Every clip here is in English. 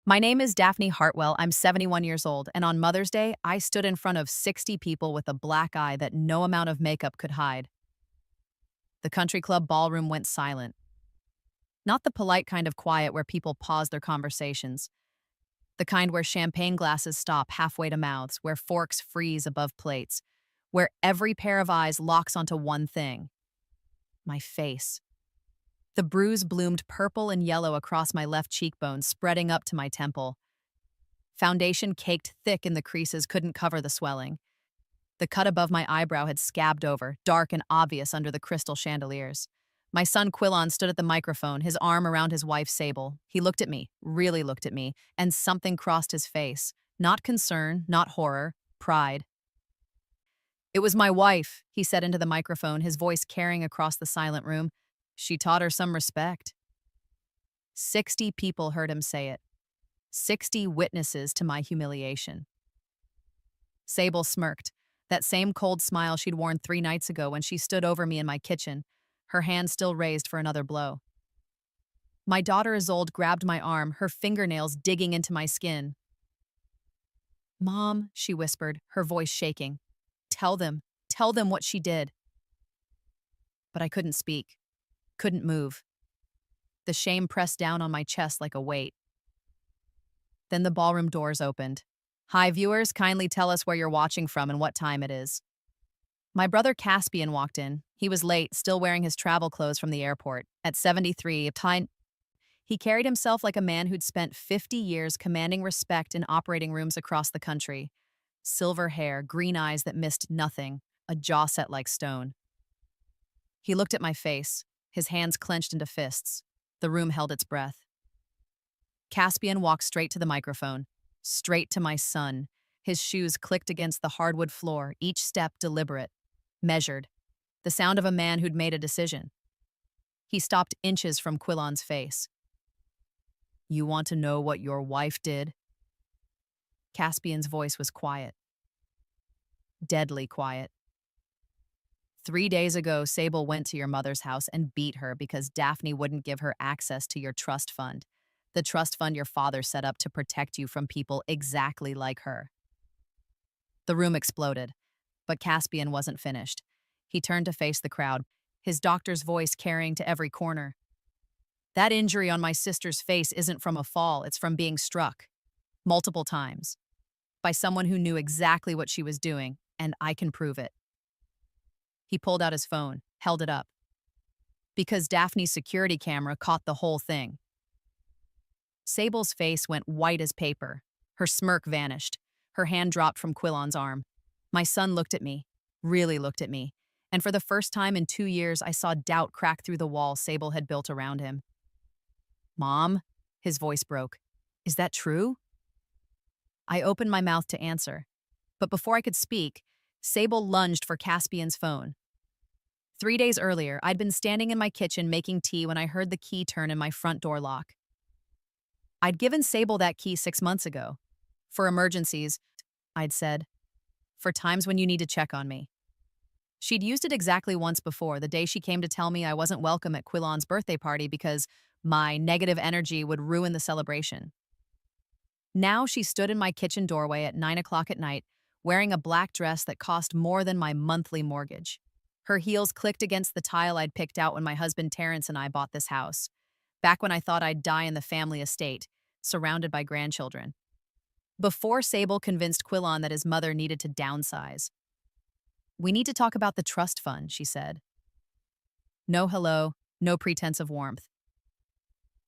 My name is Daphne Hartwell. I'm 71 years old, and on Mother's Day, I stood in front of 60 people with a black eye that no amount of makeup could hide. The country club ballroom went silent. Not the polite kind of quiet where people pause their conversations, the kind where champagne glasses stop halfway to mouths, where forks freeze above plates, where every pair of eyes locks onto one thing: my face. The bruise bloomed purple and yellow across my left cheekbone, spreading up to my temple. Foundation caked thick in the creases couldn't cover the swelling. The cut above my eyebrow had scabbed over, dark and obvious under the crystal chandeliers. My son Quillon stood at the microphone, his arm around his wife Sable. He looked at me, really looked at me, and something crossed his face. Not concern, not horror, pride. "It was my wife," he said into the microphone, his voice carrying across the silent room. "She taught her some respect." 60 people heard him say it. 60 witnesses to my humiliation. Sable smirked, that same cold smile she'd worn 3 nights ago when she stood over me in my kitchen, her hand still raised for another blow. My daughter Isolde grabbed my arm, her fingernails digging into my skin. "Mom," she whispered, her voice shaking. Tell them what she did." But I couldn't speak, couldn't move. The shame pressed down on my chest like a weight. Then the ballroom doors opened. "Hi, viewers, kindly tell us where you're watching from and what time it is." My brother Caspian walked in. He was late, still wearing his travel clothes from the airport. At 73, he carried himself like a man who'd spent 50 years commanding respect in operating rooms across the country. Silver hair, green eyes that missed nothing, a jaw set like stone. He looked at my face, his hands clenched into fists. The room held its breath. Caspian walked straight to the microphone, straight to my son. His shoes clicked against the hardwood floor, each step deliberate, measured, the sound of a man who'd made a decision. He stopped inches from Quillon's face. "You want to know what your wife did?" Caspian's voice was quiet. Deadly quiet. "3 days ago, Sable went to your mother's house and beat her because Daphne wouldn't give her access to your trust fund. The trust fund your father set up to protect you from people exactly like her." The room exploded, but Caspian wasn't finished. He turned to face the crowd, his doctor's voice carrying to every corner. "That injury on my sister's face isn't from a fall, it's from being struck. Multiple times. By someone who knew exactly what she was doing, and I can prove it." He pulled out his phone, held it up. "Because Daphne's security camera caught the whole thing." Sable's face went white as paper. Her smirk vanished. Her hand dropped from Quillon's arm. My son looked at me, really looked at me, and for the first time in 2 years, I saw doubt crack through the wall Sable had built around him. "Mom?" His voice broke. "Is that true?" I opened my mouth to answer, but before I could speak, Sable lunged for Caspian's phone. 3 days earlier, I'd been standing in my kitchen making tea when I heard the key turn in my front door lock. I'd given Sable that key 6 months ago. "For emergencies," I'd said. "For times when you need to check on me." She'd used it exactly once before, the day she came to tell me I wasn't welcome at Quillon's birthday party because my negative energy would ruin the celebration. Now she stood in my kitchen doorway at 9 o'clock at night, wearing a black dress that cost more than my monthly mortgage. Her heels clicked against the tile I'd picked out when my husband Terrence and I bought this house, back when I thought I'd die in the family estate, surrounded by grandchildren. Before Sable convinced Quillon that his mother needed to downsize. "We need to talk about the trust fund," she said. No hello, no pretense of warmth.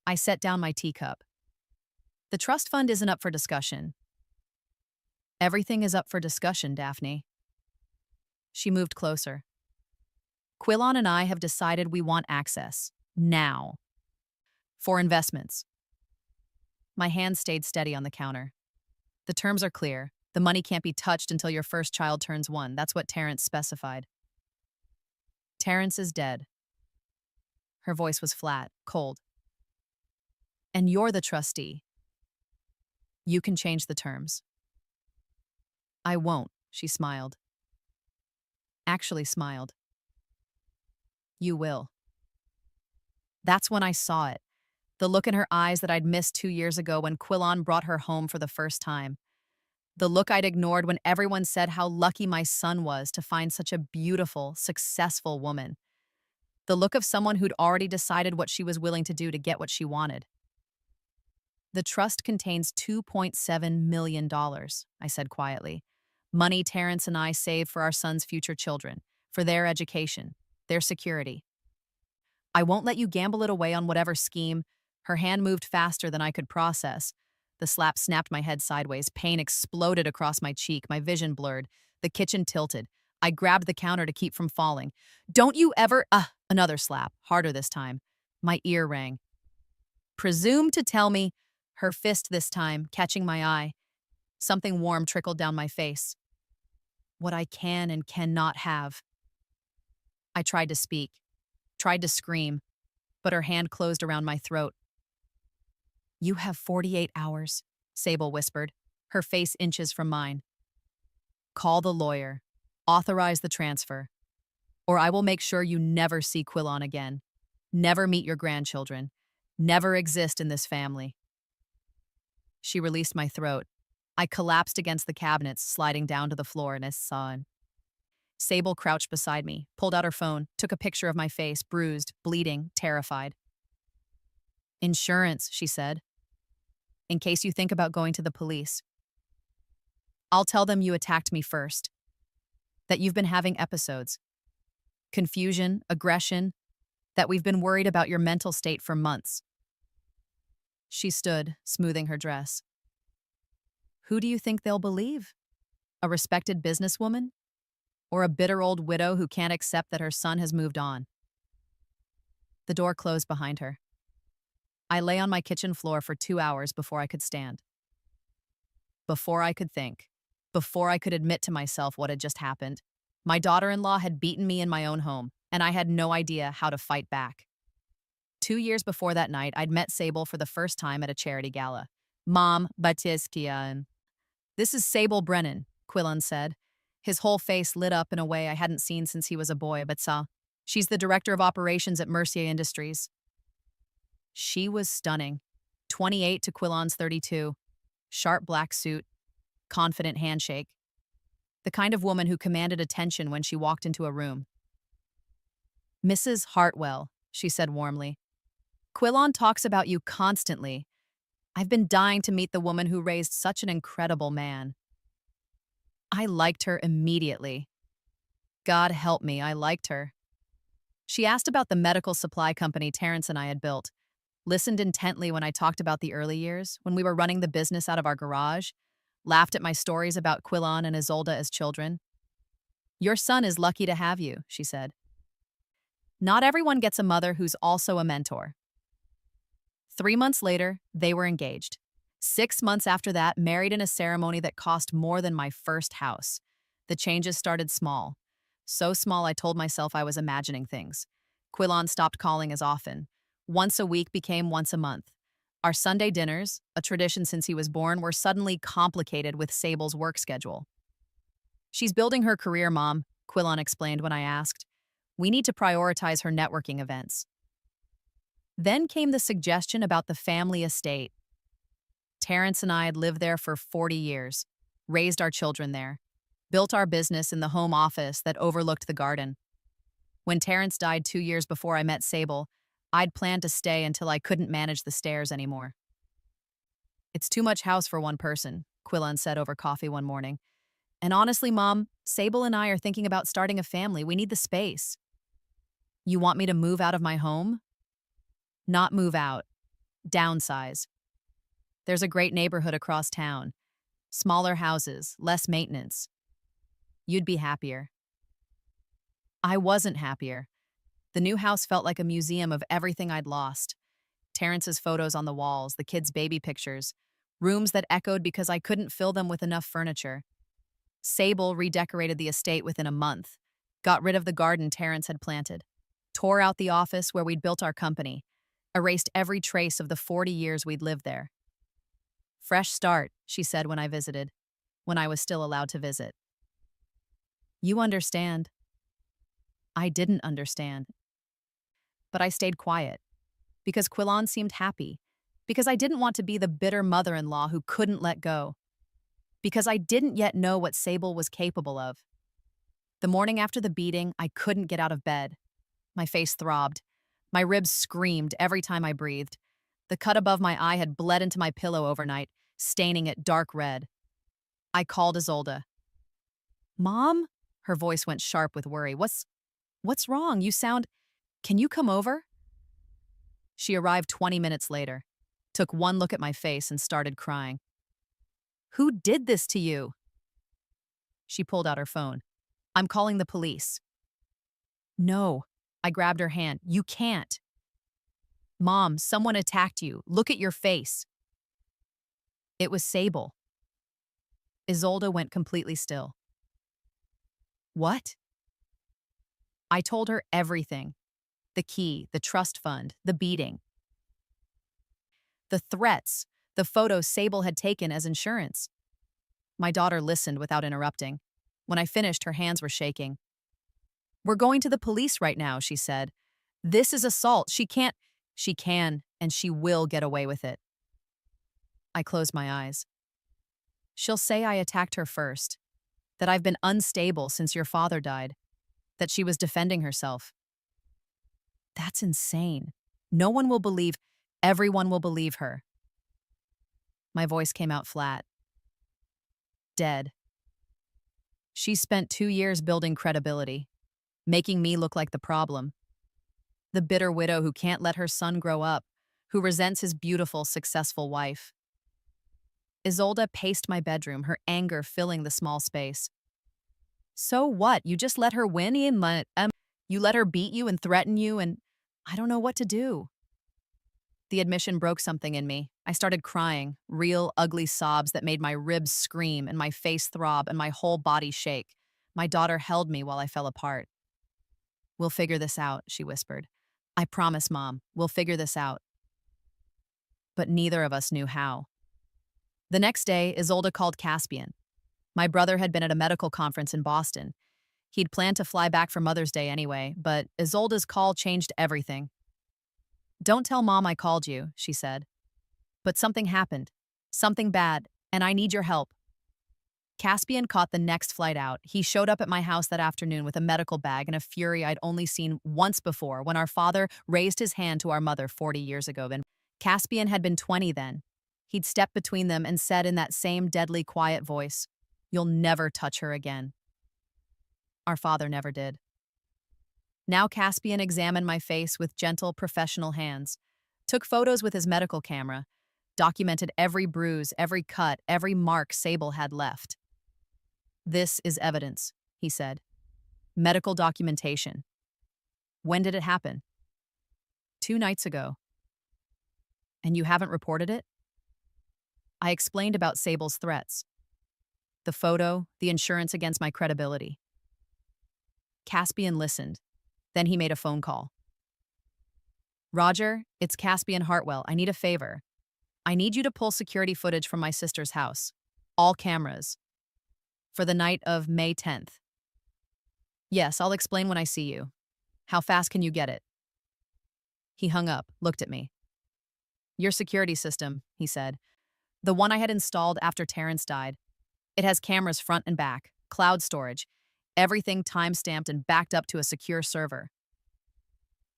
I set down my teacup. "The trust fund isn't up for discussion." "Everything is up for discussion, Daphne." She moved closer. "Quillon and I have decided we want access. Now. For investments." My hand stayed steady on the counter. "The terms are clear. The money can't be touched until your first child turns 1. That's what Terrence specified." "Terrence is dead." Her voice was flat, cold. "And you're the trustee. You can change the terms." "I won't," she smiled. Actually smiled. "You will." That's when I saw it. The look in her eyes that I'd missed 2 years ago when Quillan brought her home for the first time. The look I'd ignored when everyone said how lucky my son was to find such a beautiful, successful woman. The look of someone who'd already decided what she was willing to do to get what she wanted. The trust contains $2.7 million, I said quietly. Money Terrence and I saved for our son's future children, for their education, their security. I won't let you gamble it away on whatever scheme. Her hand moved faster than I could process. The slap snapped my head sideways. Pain exploded across my cheek, my vision blurred. The kitchen tilted. I grabbed the counter to keep from falling. Don't you ever— another slap, harder this time. My ear rang. Presume to tell me— her fist this time, catching my eye. Something warm trickled down my face. What I can and cannot have. I tried to speak, tried to scream, but her hand closed around my throat. You have 48 hours, Sable whispered, her face inches from mine. Call the lawyer, authorize the transfer, or I will make sure you never see Quillan again, never meet your grandchildren, never exist in this family. She released my throat. I collapsed against the cabinets, sliding down to the floor in a son. Sable crouched beside me, pulled out her phone, took a picture of my face, bruised, bleeding, terrified. Insurance, she said. In case you think about going to the police. I'll tell them you attacked me first. That you've been having episodes. Confusion, aggression. That we've been worried about your mental state for months. She stood, smoothing her dress. Who do you think they'll believe? A respected businesswoman? Or a bitter old widow who can't accept that her son has moved on? The door closed behind her. I lay on my kitchen floor for 2 hours before I could stand. Before I could think. Before I could admit to myself what had just happened. My daughter-in-law had beaten me in my own home, and I had no idea how to fight back. 2 years before that night, I'd met Sable for the first time at a charity gala. Mom, Batiskian. This is Sable Brennan, Quillan said. His whole face lit up in a way I hadn't seen since he was a boy, but saw. She's the director of operations at Mercier Industries. She was stunning. 28 to Quillan's 32. Sharp black suit. Confident handshake. The kind of woman who commanded attention when she walked into a room. Mrs. Hartwell, she said warmly. Quillan talks about you constantly. I've been dying to meet the woman who raised such an incredible man. I liked her immediately. God help me, I liked her. She asked about the medical supply company Terrence and I had built, listened intently when I talked about the early years, when we were running the business out of our garage, laughed at my stories about Quillan and Isolde as children. Your son is lucky to have you, she said. Not everyone gets a mother who's also a mentor. 3 months later, they were engaged. 6 months after that, married in a ceremony that cost more than my first house. The changes started small. So small I told myself I was imagining things. Quillan stopped calling as often. Once a week became once a month. Our Sunday dinners, a tradition since he was born, were suddenly complicated with Sable's work schedule. She's building her career, Mom, Quillan explained when I asked. We need to prioritize her networking events. Then came the suggestion about the family estate. Terrence and I had lived there for 40 years, raised our children there, built our business in the home office that overlooked the garden. When Terrence died 2 years before I met Sable, I'd planned to stay until I couldn't manage the stairs anymore. It's too much house for one person, Quillan said over coffee one morning. And honestly, Mom, Sable and I are thinking about starting a family. We need the space. You want me to move out of my home? Not move out. Downsize. There's a great neighborhood across town. Smaller houses, less maintenance. You'd be happier. I wasn't happier. The new house felt like a museum of everything I'd lost. Terrence's photos on the walls, the kids' baby pictures, rooms that echoed because I couldn't fill them with enough furniture. Sable redecorated the estate within a month, got rid of the garden Terrence had planted, tore out the office where we'd built our company, erased every trace of the 40 years we'd lived there. Fresh start, she said when I visited, when I was still allowed to visit. You understand. I didn't understand. But I stayed quiet. because Quillan seemed happy, because I didn't want to be the bitter mother-in-law who couldn't let go, because I didn't yet know what Sable was capable of. The morning after the beating, I couldn't get out of bed. My face throbbed. My ribs screamed every time I breathed. The cut above my eye had bled into my pillow overnight, staining it dark red. I called Isolde. "Mom?" Her voice went sharp with worry. What's wrong? You sound... Can you come over?" She arrived 20 minutes later, took one look at my face and started crying. "Who did this to you?" She pulled out her phone. "I'm calling the police." "No." I grabbed her hand. "You can't." "Mom, someone attacked you. Look at your face." It was Sable. Isolde went completely still. "What?" I told her everything. The key, the trust fund, the beating. The threats, the photos Sable had taken as insurance. My daughter listened without interrupting. When I finished, her hands were shaking. "We're going to the police right now," she said. "This is assault. She can, and she will get away with it." I closed my eyes. "She'll say I attacked her first, that I've been unstable since your father died, that she was defending herself." That's insane. No one will believe, everyone will believe her. My voice came out flat. Dead. She spent 2 years building credibility, making me look like the problem. The bitter widow who can't let her son grow up, who resents his beautiful, successful wife. Isolde paced my bedroom, her anger filling the small space. "So what? You just let her win? You let her beat you and threaten you, and I don't know what to do." The admission broke something in me. I started crying, real, ugly sobs that made my ribs scream and my face throb and my whole body shake. My daughter held me while I fell apart. "We'll figure this out," she whispered. "I promise, Mom, we'll figure this out." But neither of us knew how. The next day, Isolde called Caspian. My brother had been at a medical conference in Boston. He'd planned to fly back for Mother's Day anyway, but Isolde's call changed everything. "Don't tell Mom I called you," she said. "But something happened. Something bad, and I need your help." Caspian caught the next flight out. He showed up at my house that afternoon with a medical bag and a fury I'd only seen once before when our father raised his hand to our mother 40 years ago. Caspian had been 20 then. He'd stepped between them and said in that same deadly quiet voice, "You'll never touch her again." Our father never did. Now Caspian examined my face with gentle, professional hands, took photos with his medical camera, documented every bruise, every cut, every mark Sable had left. "This is evidence," he said. "Medical documentation." "When did it happen?" 2 nights ago." "And you haven't reported it?" I explained about Sable's threats. The photo, the insurance against my credibility. Caspian listened. Then he made a phone call. "Roger, it's Caspian Hartwell. I need a favor. I need you to pull security footage from my sister's house. All cameras. For the night of May 10th. "Yes, I'll explain when I see you. How fast can you get it?" He hung up, looked at me. "Your security system," he said. "The one I had installed after Terrence died. It has cameras front and back, cloud storage, everything time-stamped and backed up to a secure server."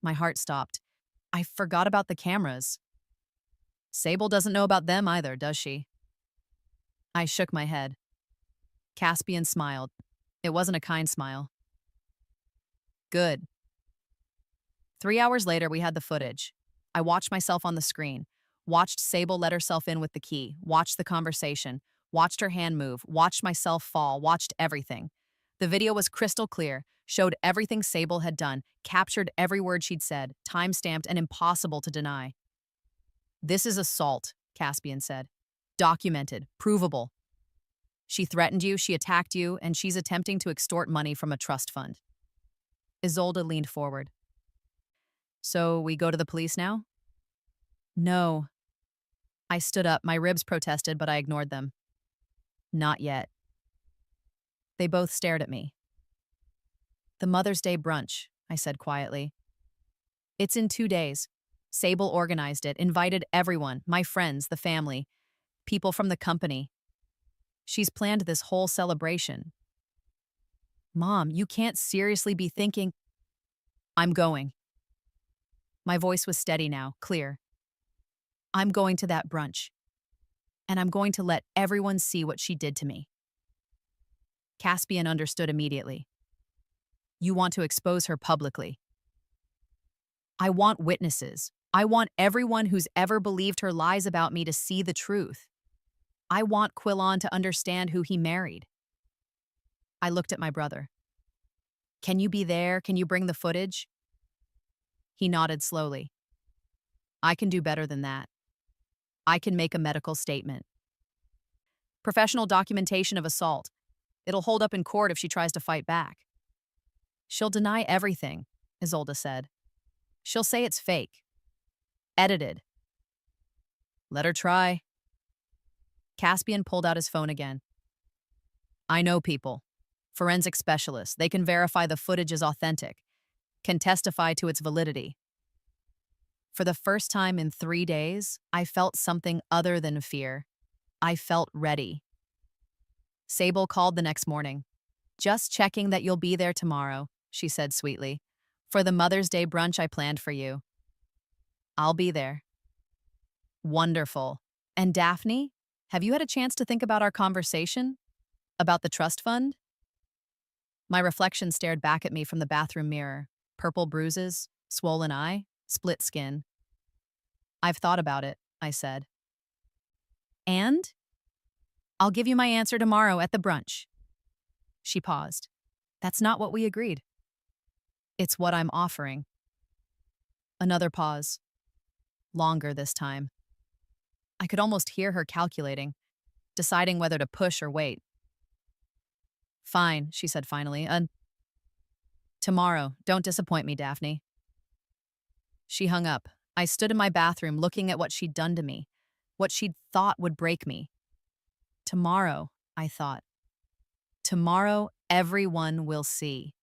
My heart stopped. I forgot about the cameras. "Sable doesn't know about them either, does she?" I shook my head. Caspian smiled. It wasn't a kind smile. "Good." 3 hours later, we had the footage. I watched myself on the screen, watched Sable let herself in with the key, watched the conversation, watched her hand move, watched myself fall, watched everything. The video was crystal clear, showed everything Sable had done, captured every word she'd said, time-stamped and impossible to deny. "This is assault," Caspian said. "Documented, provable. She threatened you, she attacked you, and she's attempting to extort money from a trust fund." Isolde leaned forward. "So we go to the police now?" "No." I stood up, my ribs protested, but I ignored them. "Not yet." They both stared at me. "The Mother's Day brunch," I said quietly. "It's in 2 days. Sable organized it, invited everyone, my friends, the family, people from the company. She's planned this whole celebration. Mom, you can't seriously be thinking. I'm going. My voice was steady now, clear. I'm going to that brunch. And I'm going to let everyone see what she did to me. Caspian understood immediately. You want to expose her publicly. I want witnesses. I want everyone who's ever believed her lies about me to see the truth. I want Quillon to understand who he married. I looked at my brother. Can you be there? Can you bring the footage? He nodded slowly. I can do better than that. I can make a medical statement. Professional documentation of assault. It'll hold up in court if she tries to fight back. She'll deny everything, Isolde said. She'll say it's fake. Edited. Let her try. Caspian pulled out his phone again. I know people. Forensic specialists. They can verify the footage is authentic. Can testify to its validity. For the first time in 3 days, I felt something other than fear. I felt ready. Sable called the next morning. Just checking that you'll be there tomorrow, she said sweetly. For the Mother's Day brunch I planned for you. I'll be there. Wonderful. And Daphne, have you had a chance to think about our conversation? About the trust fund? My reflection stared back at me from the bathroom mirror. Purple bruises, swollen eye, split skin. I've thought about it, I said. And? I'll give you my answer tomorrow at the brunch. She paused. That's not what we agreed. It's what I'm offering. Another pause. Longer this time. I could almost hear her calculating, deciding whether to push or wait. Fine, she said finally. Tomorrow. Don't disappoint me, Daphne. She hung up. I stood in my bathroom looking at what she'd done to me, what she'd thought would break me. Tomorrow, I thought. Tomorrow, everyone will see.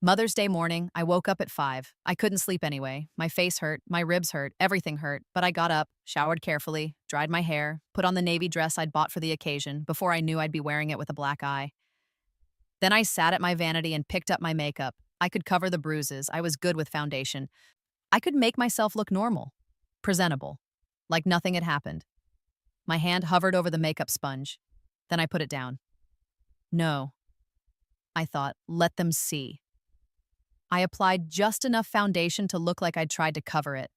Mother's Day morning, I woke up at 5. I couldn't sleep anyway. My face hurt, my ribs hurt, everything hurt, but I got up, showered carefully, dried my hair, put on the navy dress I'd bought for the occasion before I knew I'd be wearing it with a black eye. Then I sat at my vanity and picked up my makeup. I could cover the bruises. I was good with foundation. I could make myself look normal, presentable, like nothing had happened. My hand hovered over the makeup sponge. Then I put it down. No, I thought, let them see. I applied just enough foundation to look like I'd tried to cover it,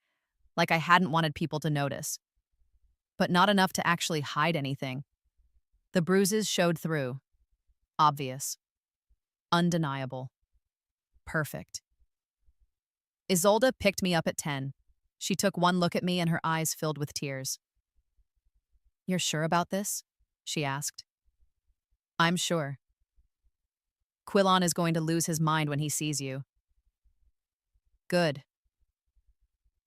like I hadn't wanted people to notice, but not enough to actually hide anything. The bruises showed through. Obvious. Undeniable. Perfect. Isolde picked me up at 10. She took one look at me and her eyes filled with tears. You're sure about this? She asked. I'm sure. Quillon is going to lose his mind when he sees you. Good.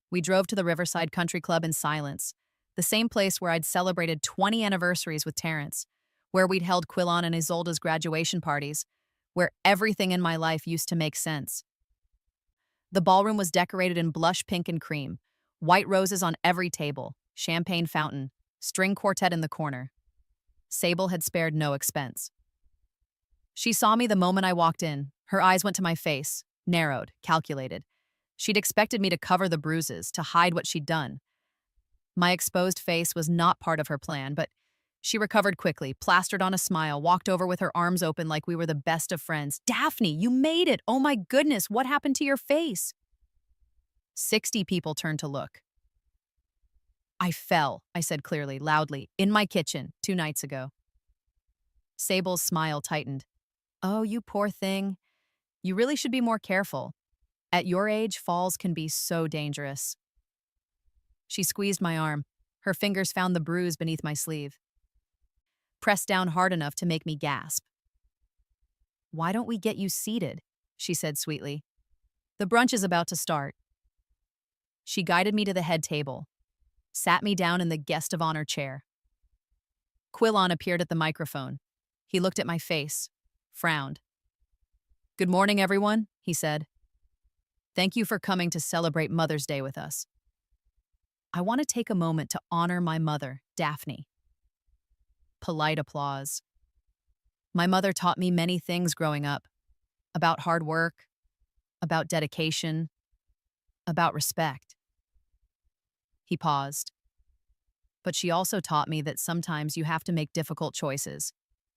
We drove to the Riverside Country Club in silence, the same place where I'd celebrated 20 anniversaries with Terrence, where we'd held Quillon and Isolde's graduation parties, where everything in my life used to make sense. The ballroom was decorated in blush pink and cream, white roses on every table, champagne fountain, string quartet in the corner. Sable had spared no expense. She saw me the moment I walked in. Her eyes went to my face, narrowed, calculated. She'd expected me to cover the bruises, to hide what she'd done. My exposed face was not part of her plan, but she recovered quickly, plastered on a smile, walked over with her arms open like we were the best of friends. Daphne, you made it! Oh my goodness, what happened to your face? 60 people turned to look. I fell, I said clearly, loudly, in my kitchen 2 nights ago. Sable's smile tightened. Oh, you poor thing. You really should be more careful. At your age, falls can be so dangerous. She squeezed my arm. Her fingers found the bruise beneath my sleeve. Pressed down hard enough to make me gasp. Why don't we get you seated? She said sweetly. The brunch is about to start. She guided me to the head table, sat me down in the guest of honor chair. Quillon appeared at the microphone. He looked at my face, frowned. Good morning, everyone, he said. Thank you for coming to celebrate Mother's Day with us. I want to take a moment to honor my mother, Daphne. Polite applause. My mother taught me many things growing up about hard work, about dedication, about respect. He paused. But she also taught me that sometimes you have to make difficult choices,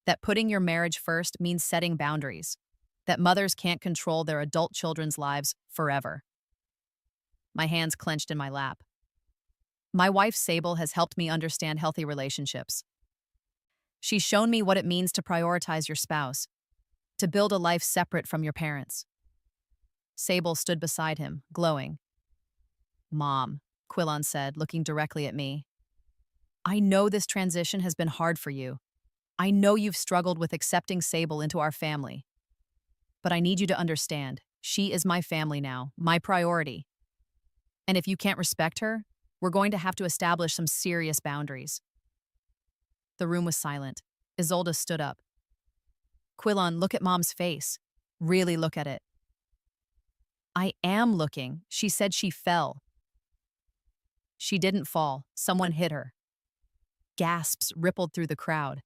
that putting your marriage first means setting boundaries, that mothers can't control their adult children's lives forever. My hands clenched in my lap. My wife, Sable, has helped me understand healthy relationships. She's shown me what it means to prioritize your spouse, to build a life separate from your parents. Sable stood beside him, glowing. Mom, Quillon said, looking directly at me. I know this transition has been hard for you. I know you've struggled with accepting Sable into our family. But I need you to understand, she is my family now, my priority. And if you can't respect her, we're going to have to establish some serious boundaries. The room was silent. Isolde stood up. Quillon, look at Mom's face. Really look at it. I am looking. She said she fell. She didn't fall. Someone hit her. Gasps rippled through the crowd.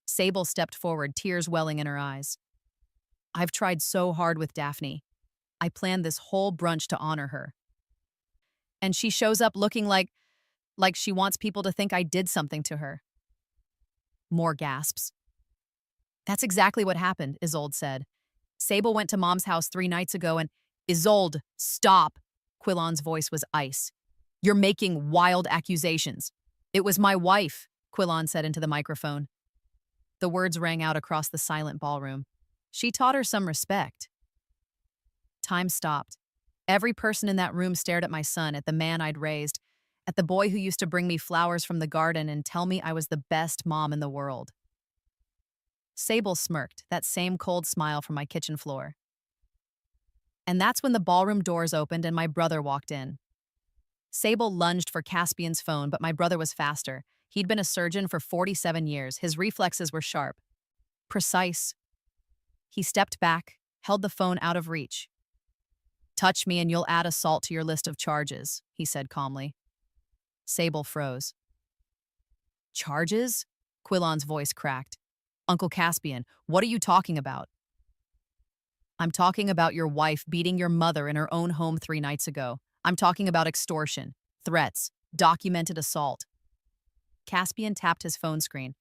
Sable stepped forward, tears welling in her eyes. I've tried so hard with Daphne. I planned this whole brunch to honor her. And she shows up looking like she wants people to think I did something to her. More gasps. That's exactly what happened, Isolde said. Sable went to Mom's house 3 nights ago and— Isolde, stop! Quillon's voice was ice. You're making wild accusations. It was my wife, Quillon said into the microphone. The words rang out across the silent ballroom. She taught her some respect. Time stopped. Every person in that room stared at my son, at the man I'd raised, at the boy who used to bring me flowers from the garden and tell me I was the best mom in the world. Sable smirked, that same cold smile from my kitchen floor. And that's when the ballroom doors opened and my brother walked in. Sable lunged for Caspian's phone, but my brother was faster. He'd been a surgeon for 47 years. His reflexes were sharp, precise. He stepped back, held the phone out of reach. Touch me and you'll add assault to your list of charges, he said calmly. Sable froze. Charges? Quillon's voice cracked. Uncle Caspian, what are you talking about? I'm talking about your wife beating your mother in her own home 3 nights ago. I'm talking about extortion, threats, documented assault. Caspian tapped his phone screen.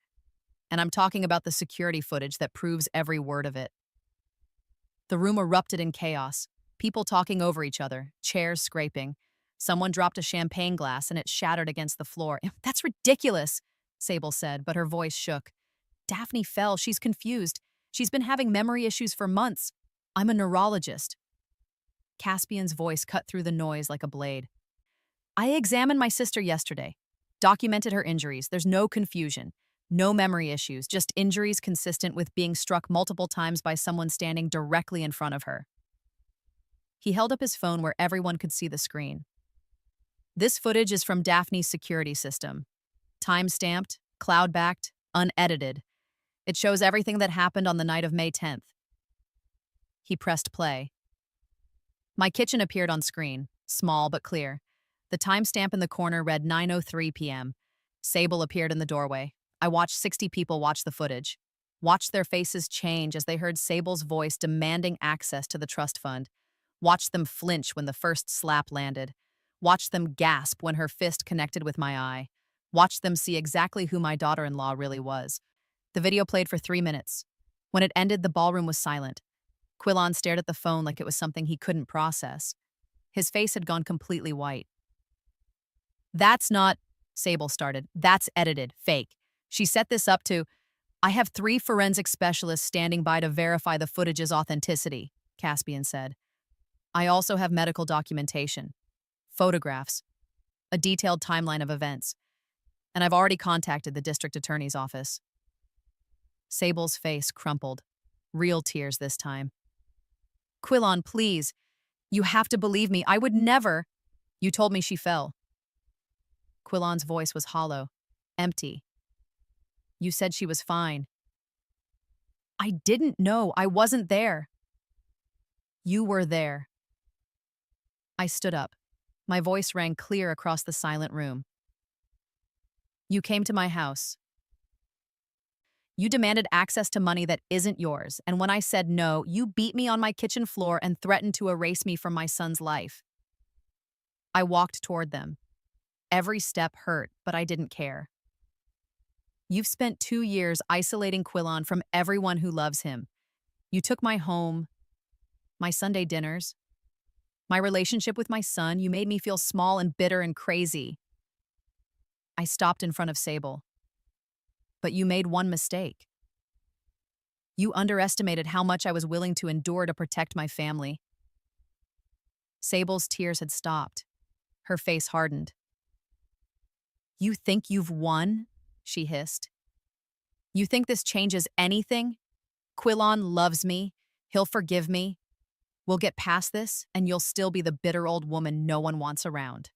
And I'm talking about the security footage that proves every word of it. The room erupted in chaos, people talking over each other, chairs scraping. Someone dropped a champagne glass and it shattered against the floor. That's ridiculous, Sable said, but her voice shook. Daphne fell. She's confused. She's been having memory issues for months. I'm a neurologist. Caspian's voice cut through the noise like a blade. I examined my sister yesterday, documented her injuries. There's no confusion, no memory issues, just injuries consistent with being struck multiple times by someone standing directly in front of her. He held up his phone where everyone could see the screen. This footage is from Daphne's security system. Time-stamped, cloud-backed, unedited. It shows everything that happened on the night of May 10th. He pressed play. My kitchen appeared on screen, small but clear. The timestamp in the corner read 9:03 p.m. Sable appeared in the doorway. I watched 60 people watch the footage, watched their faces change as they heard Sable's voice demanding access to the trust fund, watched them flinch when the first slap landed, watched them gasp when her fist connected with my eye, watched them see exactly who my daughter-in-law really was. The video played for 3 minutes. When it ended, the ballroom was silent. Quillon stared at the phone like it was something he couldn't process. His face had gone completely white. That's not, Sable started. That's edited, fake. She set this up to, I have 3 forensic specialists standing by to verify the footage's authenticity, Caspian said. I also have medical documentation, photographs, a detailed timeline of events, and I've already contacted the district attorney's office. Sable's face crumpled. Real tears this time. Quillon, please. You have to believe me. I would never. You told me she fell. Quillon's voice was hollow, empty. You said she was fine. I didn't know. I wasn't there. You were there. I stood up. My voice rang clear across the silent room. You came to my house. You demanded access to money that isn't yours, and when I said no, you beat me on my kitchen floor and threatened to erase me from my son's life. I walked toward them. Every step hurt, but I didn't care. You've spent 2 years isolating Quillon from everyone who loves him. You took my home, my Sunday dinners, my relationship with my son. You made me feel small and bitter and crazy. I stopped in front of Sable. But you made one mistake. You underestimated how much I was willing to endure to protect my family. Sable's tears had stopped. Her face hardened. You think you've won? She hissed. You think this changes anything? Quillon loves me. He'll forgive me. We'll get past this, and you'll still be the bitter old woman no one wants around.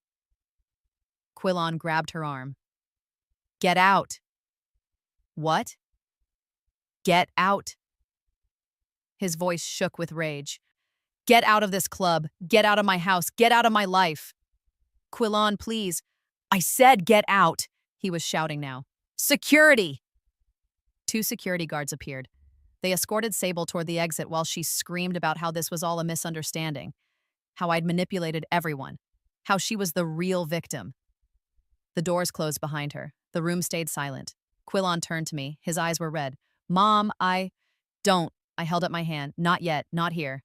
Quillon grabbed her arm. Get out. What? Get out. His voice shook with rage. Get out of this club. Get out of my house. Get out of my life. Quillon, please. I said get out, he was shouting now. Security! 2 security guards appeared. They escorted Sable toward the exit while she screamed about how this was all a misunderstanding, how I'd manipulated everyone, how she was the real victim. The doors closed behind her. The room stayed silent. Quillon turned to me. His eyes were red. Mom, Don't. I held up my hand. Not yet. Not here.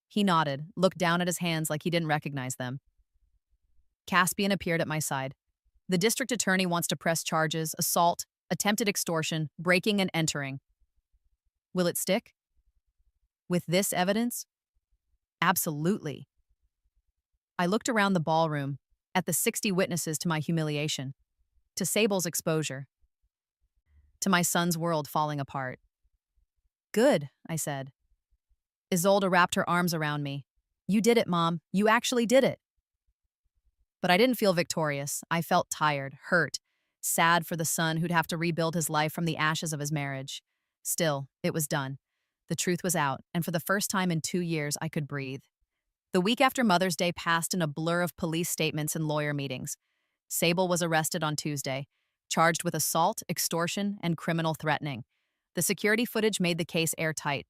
He nodded, looked down at his hands like he didn't recognize them. Caspian appeared at my side. The district attorney wants to press charges, assault, attempted extortion, breaking and entering. Will it stick? With this evidence? Absolutely. I looked around the ballroom, at the 60 witnesses to my humiliation, to Sable's exposure, to my son's world falling apart. Good, I said. Isolde wrapped her arms around me. You did it, Mom. You actually did it. But I didn't feel victorious. I felt tired, hurt, sad for the son who'd have to rebuild his life from the ashes of his marriage. Still, it was done. The truth was out, and for the first time in 2 years, I could breathe. The week after Mother's Day passed in a blur of police statements and lawyer meetings. Sable was arrested on Tuesday, charged with assault, extortion, and criminal threatening. The security footage made the case airtight.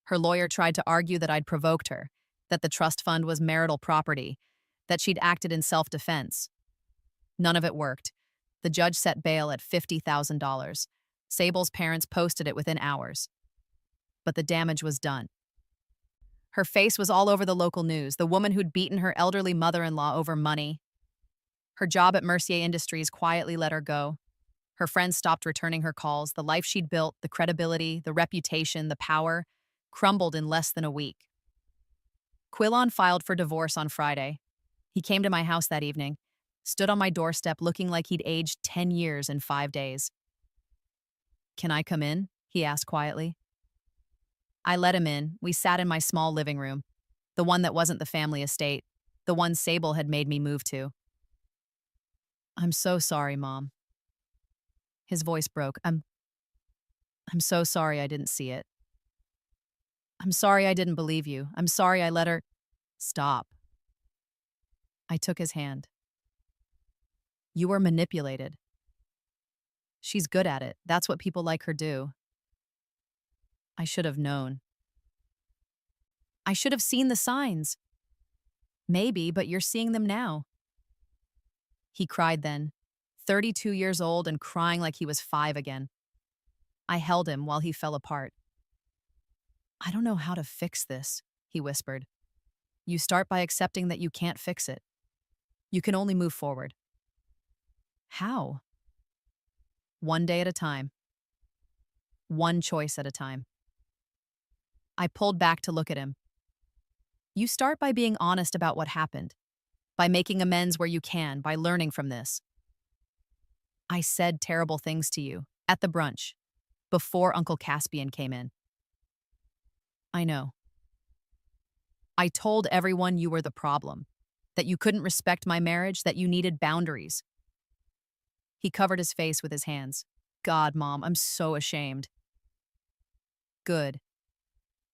Her lawyer tried to argue that I'd provoked her, that the trust fund was marital property, that she'd acted in self-defense. None of it worked. The judge set bail at $50,000. Sable's parents posted it within hours. But the damage was done. Her face was all over the local news, the woman who'd beaten her elderly mother-in-law over money. Her job at Mercier Industries quietly let her go. Her friends stopped returning her calls. The life she'd built, the credibility, the reputation, the power, crumbled in less than a week. Quillon filed for divorce on Friday. He came to my house that evening, stood on my doorstep looking like he'd aged 10 years in 5 days. Can I come in? He asked quietly. I let him in. We sat in my small living room, the one that wasn't the family estate, the one Sable had made me move to. I'm so sorry, Mom. His voice broke. I'm so sorry I didn't see it. I'm sorry I didn't believe you. I'm sorry I let her... Stop. I took his hand. You were manipulated. She's good at it. That's what people like her do. I should have known. I should have seen the signs. Maybe, but you're seeing them now. He cried then, 32 years old and crying like he was 5 again. I held him while he fell apart. I don't know how to fix this, he whispered. You start by accepting that you can't fix it. You can only move forward. How? One day at a time. One choice at a time. I pulled back to look at him. You start by being honest about what happened, by making amends where you can, by learning from this. I said terrible things to you at the brunch, before Uncle Caspian came in. I know. I told everyone you were the problem, that you couldn't respect my marriage, that you needed boundaries. He covered his face with his hands. God, Mom, I'm so ashamed. Good.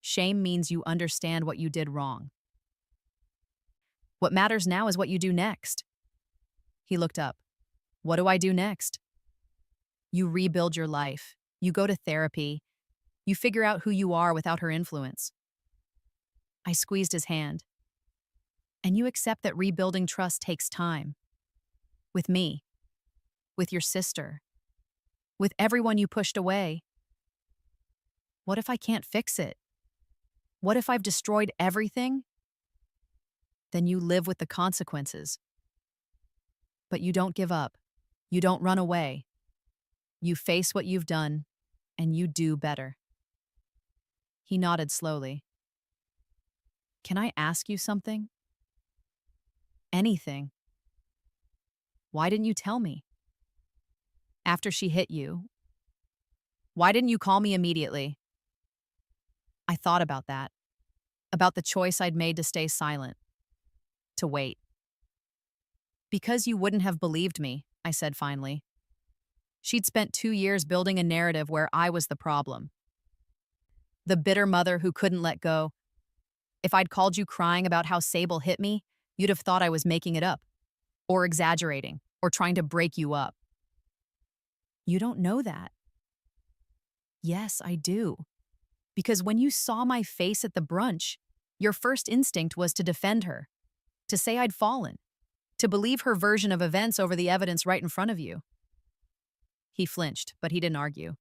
Shame means you understand what you did wrong. What matters now is what you do next. He looked up. What do I do next? You rebuild your life. You go to therapy. You figure out who you are without her influence. I squeezed his hand. And you accept that rebuilding trust takes time. With me. With your sister. With everyone you pushed away. What if I can't fix it? What if I've destroyed everything? Then you live with the consequences. But you don't give up. You don't run away. You face what you've done, and you do better. He nodded slowly. Can I ask you something? Anything. Why didn't you tell me? After she hit you, why didn't you call me immediately? I thought about that. About the choice I'd made to stay silent. To wait. Because you wouldn't have believed me, I said finally. She'd spent 2 years building a narrative where I was the problem. The bitter mother who couldn't let go. If I'd called you crying about how Sable hit me, you'd have thought I was making it up, or exaggerating, or trying to break you up. You don't know that. Yes, I do. Because when you saw my face at the brunch, your first instinct was to defend her, to say I'd fallen, to believe her version of events over the evidence right in front of you. He flinched, but he didn't argue.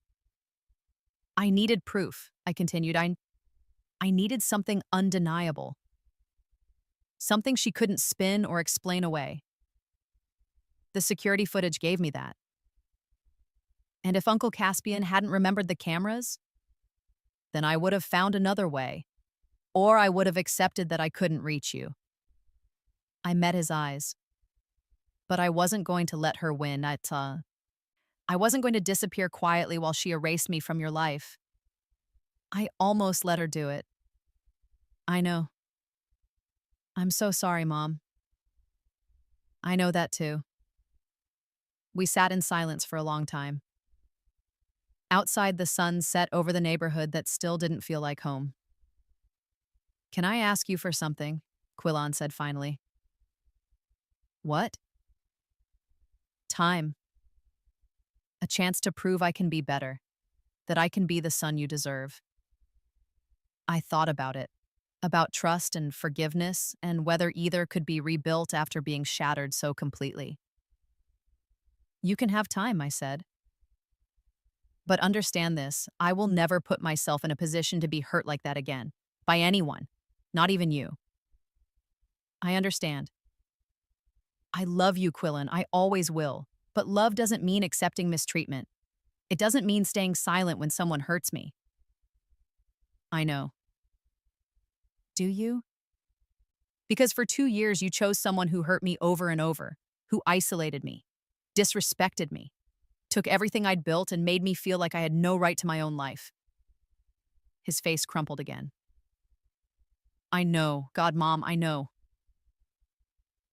I needed proof, I continued. I needed something undeniable. Something she couldn't spin or explain away. The security footage gave me that. And if Uncle Caspian hadn't remembered the cameras, then I would have found another way, or I would have accepted that I couldn't reach you. I met his eyes. But I wasn't going to let her win. I wasn't going to disappear quietly while she erased me from your life. I almost let her do it. I know. I'm so sorry, Mom. I know that too. We sat in silence for a long time. Outside, the sun set over the neighborhood that still didn't feel like home. Can I ask you for something? Quillan said finally. What? Time. A chance to prove I can be better, that I can be the son you deserve. I thought about it, about trust and forgiveness, and whether either could be rebuilt after being shattered so completely. You can have time, I said. But understand this, I will never put myself in a position to be hurt like that again, by anyone, not even you. I understand. I love you, Quillan, I always will, but love doesn't mean accepting mistreatment. It doesn't mean staying silent when someone hurts me. I know. Do you? Because for 2 years you chose someone who hurt me over and over, who isolated me, disrespected me, took everything I'd built and made me feel like I had no right to my own life. His face crumpled again. I know, God, Mom, I know.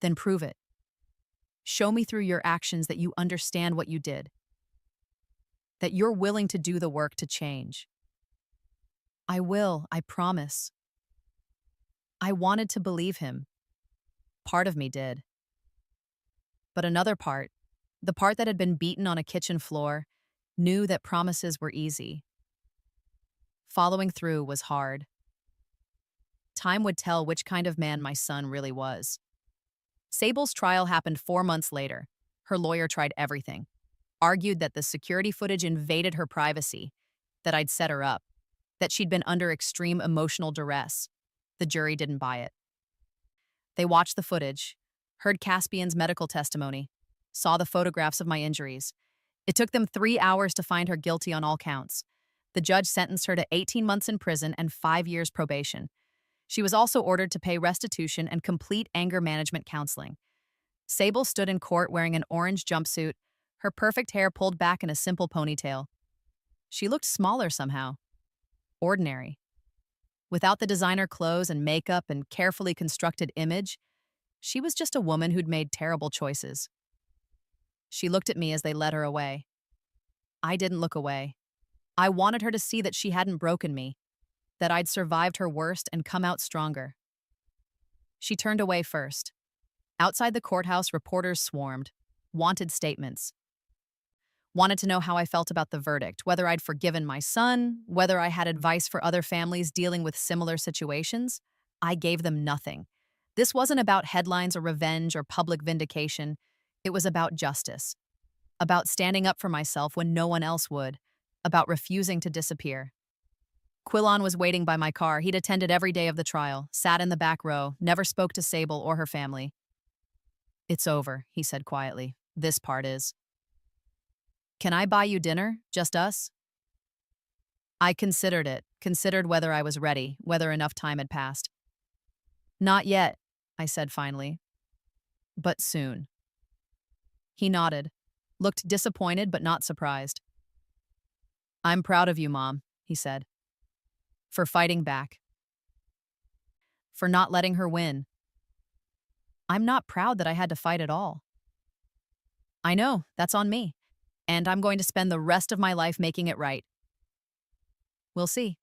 Then prove it. Show me through your actions that you understand what you did. That you're willing to do the work to change. I will, I promise. I wanted to believe him. Part of me did. But another part, the part that had been beaten on a kitchen floor, knew that promises were easy. Following through was hard. Time would tell which kind of man my son really was. Sable's trial happened 4 months later. Her lawyer tried everything. Argued that the security footage invaded her privacy, that I'd set her up, that she'd been under extreme emotional duress. The jury didn't buy it. They watched the footage, heard Caspian's medical testimony, saw the photographs of my injuries. It took them 3 hours to find her guilty on all counts. The judge sentenced her to 18 months in prison and 5 years probation. She was also ordered to pay restitution and complete anger management counseling. Sable stood in court wearing an orange jumpsuit, her perfect hair pulled back in a simple ponytail. She looked smaller somehow. Ordinary. Without the designer clothes and makeup and carefully constructed image, she was just a woman who'd made terrible choices. She looked at me as they led her away. I didn't look away. I wanted her to see that she hadn't broken me, that I'd survived her worst and come out stronger. She turned away first, Outside the courthouse, reporters swarmed. Wanted statements. Wanted to know how I felt about the verdict, whether I'd forgiven my son, whether I had advice for other families dealing with similar situations. I gave them nothing. This wasn't about headlines or revenge or public vindication. It was about justice, about standing up for myself when no one else would, about refusing to disappear. Quillan was waiting by my car. He'd attended every day of the trial, sat in the back row, never spoke to Sable or her family. "It's over," he said quietly. "This part is." "Can I buy you dinner? Just us?" I considered it, considered whether I was ready, whether enough time had passed. "Not yet," I said finally. "But soon." He nodded, looked disappointed but not surprised. "I'm proud of you, Mom," he said. "For fighting back. For not letting her win. I'm not proud that I had to fight at all. I know, that's on me. And I'm going to spend the rest of my life making it right. We'll see."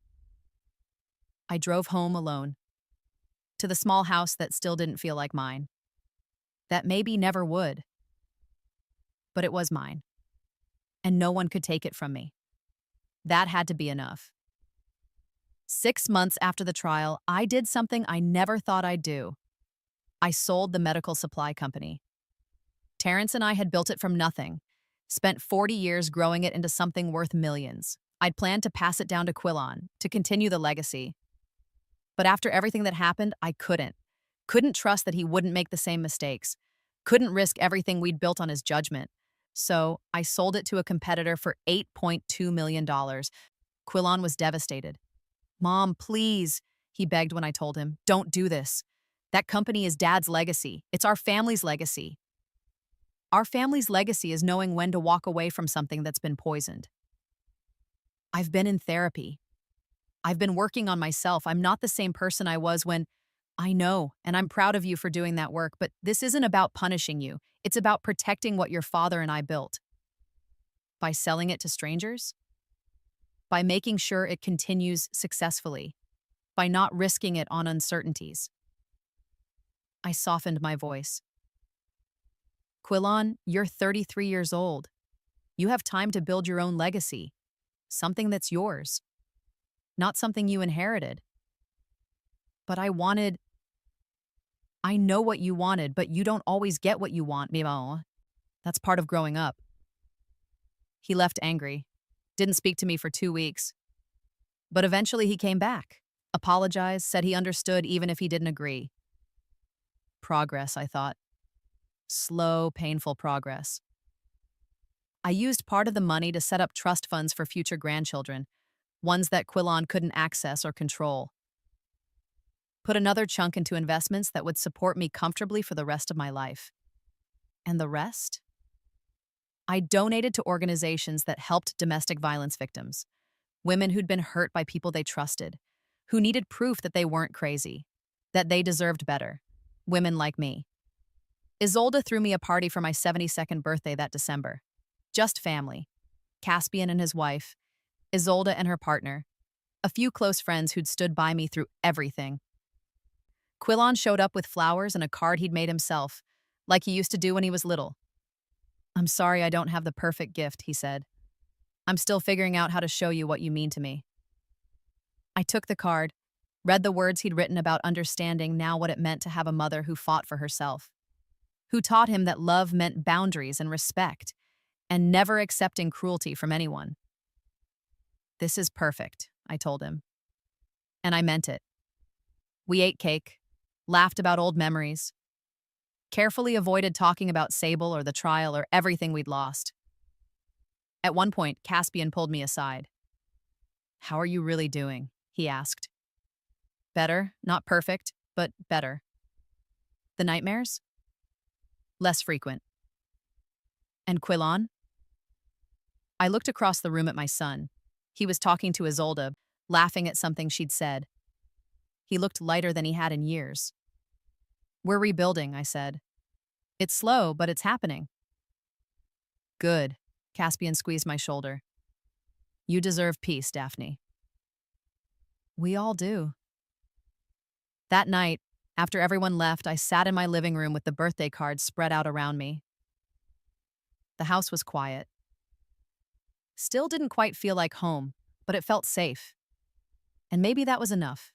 I drove home alone. To the small house that still didn't feel like mine. That maybe never would. But it was mine. And no one could take it from me. That had to be enough. 6 months after the trial, I did something I never thought I'd do. I sold the medical supply company. Terrence and I had built it from nothing, spent 40 years growing it into something worth millions. I'd planned to pass it down to Quillan, to continue the legacy. But after everything that happened, I couldn't trust that he wouldn't make the same mistakes, couldn't risk everything we'd built on his judgment. So I sold it to a competitor for $8.2 million. Quillan was devastated. "Mom, please," he begged when I told him, "don't do this. That company is Dad's legacy. It's our family's legacy. Our family's legacy is knowing when to walk away from something that's been poisoned. I've been in therapy. I've been working on myself. I'm not the same person I was when—" "I know, and I'm proud of you for doing that work, but this isn't about punishing you. It's about protecting what your father and I built." "By selling it to strangers? By making sure it continues successfully. By not risking it on uncertainties." I softened my voice. "Quillan, you're 33 years old. You have time to build your own legacy. Something that's yours. Not something you inherited." "But I know what you wanted, but you don't always get what you want, Mima. That's part of growing up." He left angry. Didn't speak to me for 2 weeks. But eventually he came back, apologized, said he understood even if he didn't agree. Progress, I thought. Slow, painful progress. I used part of the money to set up trust funds for future grandchildren, ones that Quillan couldn't access or control. Put another chunk into investments that would support me comfortably for the rest of my life. And the rest? I donated to organizations that helped domestic violence victims, women who'd been hurt by people they trusted, who needed proof that they weren't crazy, that they deserved better. Women like me. Isolde threw me a party for my 72nd birthday that December. Just family. Caspian and his wife, Isolde and her partner, a few close friends who'd stood by me through everything. Quillan showed up with flowers and a card he'd made himself, like he used to do when he was little. "I'm sorry I don't have the perfect gift," he said. "I'm still figuring out how to show you what you mean to me." I took the card, read the words he'd written about understanding now what it meant to have a mother who fought for herself, who taught him that love meant boundaries and respect, and never accepting cruelty from anyone. "This is perfect," I told him. And I meant it. We ate cake, laughed about old memories, carefully avoided talking about Sable or the trial or everything we'd lost. At one point, Caspian pulled me aside. "How are you really doing?" he asked. "Better, not perfect, but better." "The nightmares?" "Less frequent." "And Quillan?" I looked across the room at my son. He was talking to Isolde, laughing at something she'd said. He looked lighter than he had in years. "We're rebuilding," I said. "It's slow, but it's happening." "Good." Caspian squeezed my shoulder. "You deserve peace, Daphne." "We all do." That night, After everyone left, I sat in my living room with the birthday cards spread out around me. The house was quiet. Still didn't quite feel like home, but it felt safe. And maybe that was enough.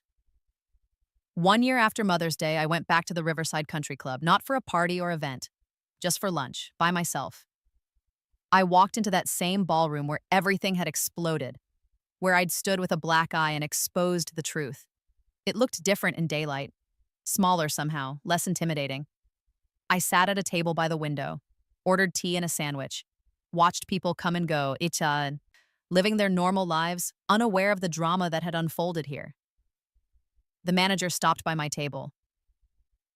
1 year after Mother's Day, I went back to the Riverside Country Club, not for a party or event, just for lunch, by myself. I walked into that same ballroom where everything had exploded, where I'd stood with a black eye and exposed the truth. It looked different in daylight, smaller somehow, less intimidating. I sat at a table by the window, ordered tea and a sandwich, watched people come and go, living their normal lives, unaware of the drama that had unfolded here. The manager stopped by my table.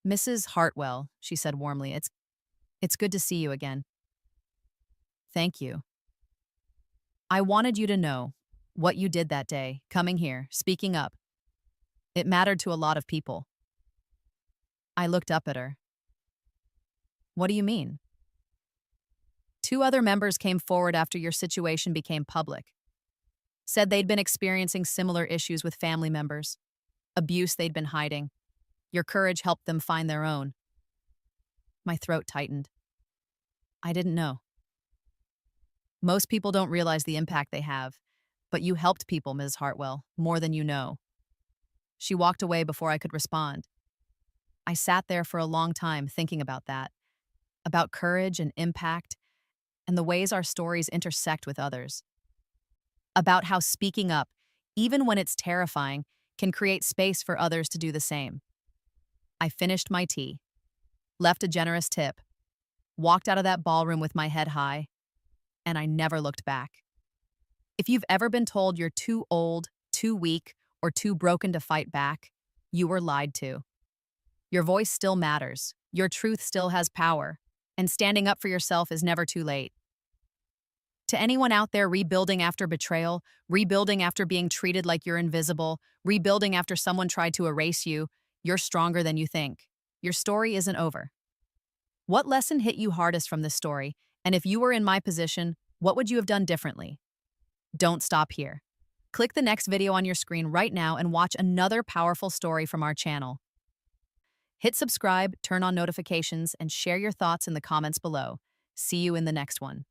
"Mrs. Hartwell," she said warmly, it's good to see you again." "Thank you. I wanted you to know what you did that day, coming here, speaking up. It mattered to a lot of people." I looked up at her. "What do you mean?" "Two other members came forward after your situation became public. Said they'd been experiencing similar issues with family members, abuse they'd been hiding. Your courage helped them find their own." My throat tightened. I didn't know. "Most people don't realize the impact they have, but you helped people, Ms. Hartwell, more than you know." She walked away before I could respond. I sat there for a long time thinking about that, about courage and impact, and the ways our stories intersect with others. About how speaking up, even when it's terrifying, can create space for others to do the same. I finished my tea, left a generous tip, walked out of that ballroom with my head high, and I never looked back. If you've ever been told you're too old, too weak, or too broken to fight back, you were lied to. Your voice still matters, your truth still has power, and standing up for yourself is never too late. To anyone out there rebuilding after betrayal, rebuilding after being treated like you're invisible, rebuilding after someone tried to erase you, you're stronger than you think. Your story isn't over. What lesson hit you hardest from this story? And if you were in my position, what would you have done differently? Don't stop here. Click the next video on your screen right now and watch another powerful story from our channel. Hit subscribe, turn on notifications, and share your thoughts in the comments below. See you in the next one.